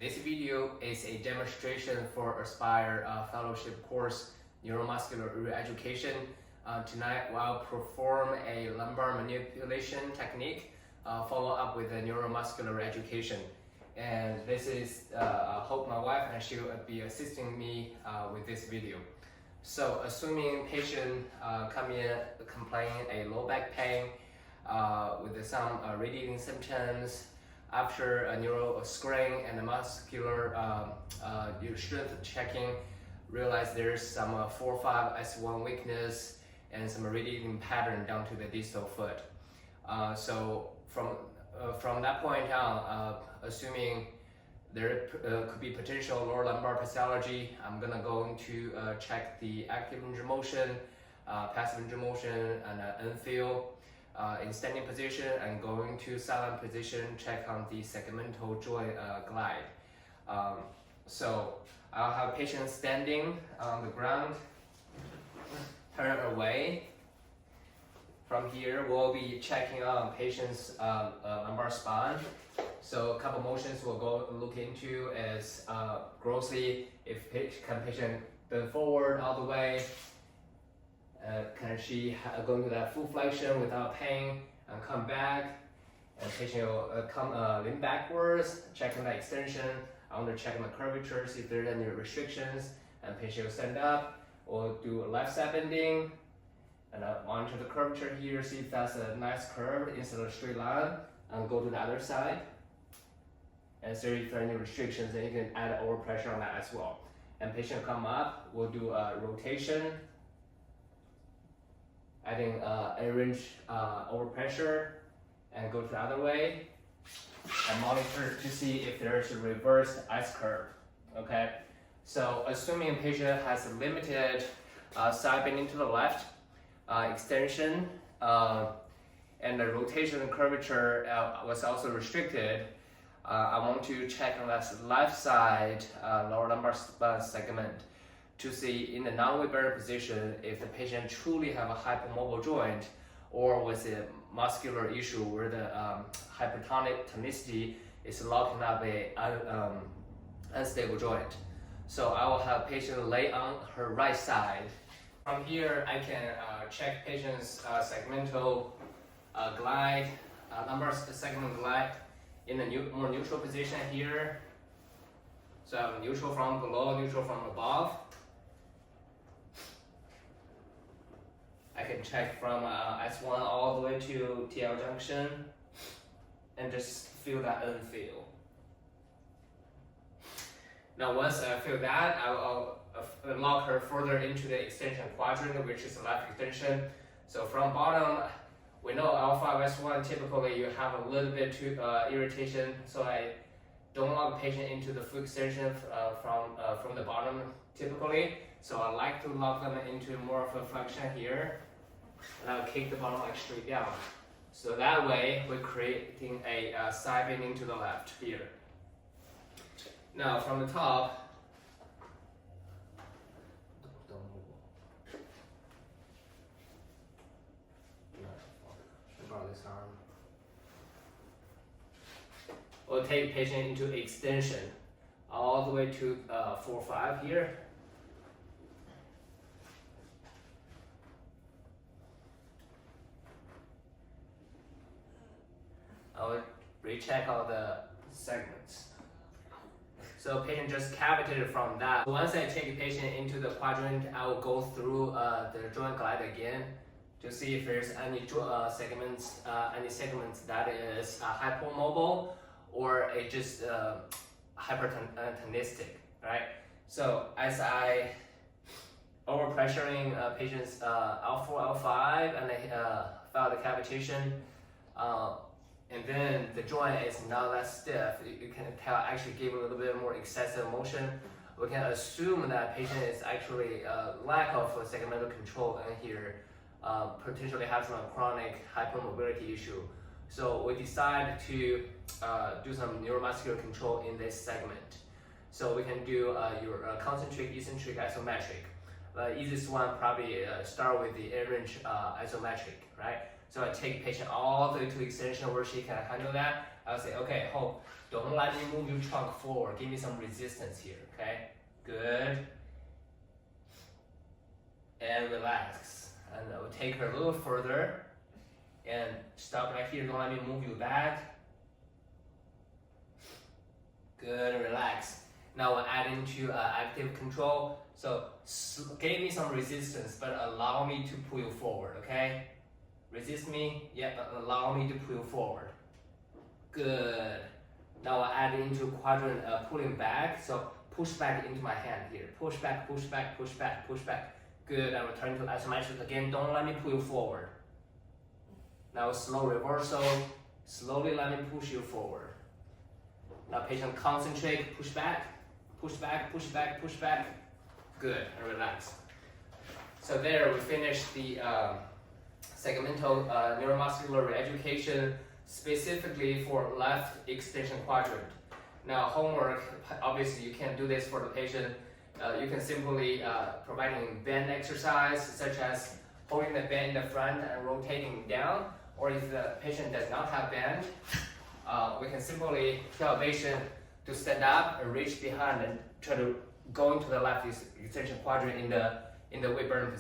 This video is a demonstration for Aspire Fellowship course, Neuromuscular Re-Education. Tonight I'll perform a lumbar manipulation technique, follow up with a neuromuscular re-education. And this is, I hope my wife and she will be assisting me with this video. So assuming patient come in complaining a low back pain with some radiating symptoms, after a neural screening and a muscular strength checking, realize there's some 4-5 S1 weakness and some radiating pattern down to the distal foot. So from that point on, assuming there could be potential lower lumbar pathology, I'm gonna go to check the active range of motion, passive range of motion, and unfeel. In standing position and going to silent position, check on the segmental joint glide. So I'll have patient standing on the ground, turn away. From here, we'll be checking on patient's lumbar spine. So a couple motions we'll go look into is grossly, if patient bend forward all the way, can she go into that full flexion without pain and come back, and patient will lean backwards, checking the extension. I want to check the curvature, see if there's any restrictions, and patient will stand up. We'll do left side bending and monitor the curvature here, see if that's a nice curve instead of a straight line, and go to the other side and see if there are any restrictions, and you can add over pressure on that as well. And patient will come up, we'll do a rotation, adding a range over pressure, and go to the other way and monitor to see if there is a reversed S curve. Okay, so assuming patient has a limited side bending to the left, extension, and the rotation and curvature was also restricted, I want to check on that left side lower lumbar spine segment to see in the non-weight bearing position if the patient truly have a hypermobile joint or with a muscular issue where the hypertonic tonicity is locking up a unstable joint. So I will have patient lay on her right side. From here, I can check patient's segmental glide, lumbar segment glide in a more neutral position here. So neutral from below, neutral from above. I can check from S1 all the way to TL junction and just feel that unfeel. Now once I feel that, I'll lock her further into the extension quadrant, which is the left extension. So from bottom, we know L5 S1 typically you have a little bit too irritation, so I don't lock the patient into the full extension from the bottom typically. So I like to lock them into more of a flexion here, and I'll kick the bottom leg straight down. So that way we're creating a side bending to the left here. Now from the top, this arm. We'll take patient into extension all the way to 4-5 here. I will recheck all the segments. So patient just cavitated from that. Once I take the patient into the quadrant, I will go through the joint glide again to see if there's any segments that is hypermobile or it just hypertonistic, right? So as I overpressuring patient's L4, L5, and I felt the cavitation, and then the joint is not that stiff. You can tell actually gave a little bit more excessive motion. We can assume that patient is actually lack of segmental control in here, potentially have some chronic hypermobility issue. So we decide to do some neuromuscular control in this segment. So we can do your concentric, eccentric, isometric. The easiest one probably start with the range isometric, right? So I take patient all the way to extension where she can handle that. I'll say, okay, hope Don't let me move your trunk forward. Give me some resistance here, okay? Good. And relax. And I will take her a little further. And stop right here. Don't let me move you back. Good, relax. Now we'll add into active control. So give me some resistance, but allow me to pull you forward, okay? Resist me, yeah, but allow me to pull you forward. Good. Now I'll add into quadrant pulling back. So push back into my hand here. Push back, push back, push back, push back. Good, and return to isometric again. Don't let me pull you forward. Now slow reversal. Slowly let me push you forward. Now patient concentrate, push back, push back, push back, push back. Good, and relax. So there we finished the segmental neuromuscular reeducation specifically for left extension quadrant. Now homework, obviously you can't do this for the patient. You can simply providing bend exercise such as holding the band in the front and rotating down, or if the patient does not have band, we can simply tell the patient to stand up and reach behind and try to go into the left extension quadrant in the weight bearing position.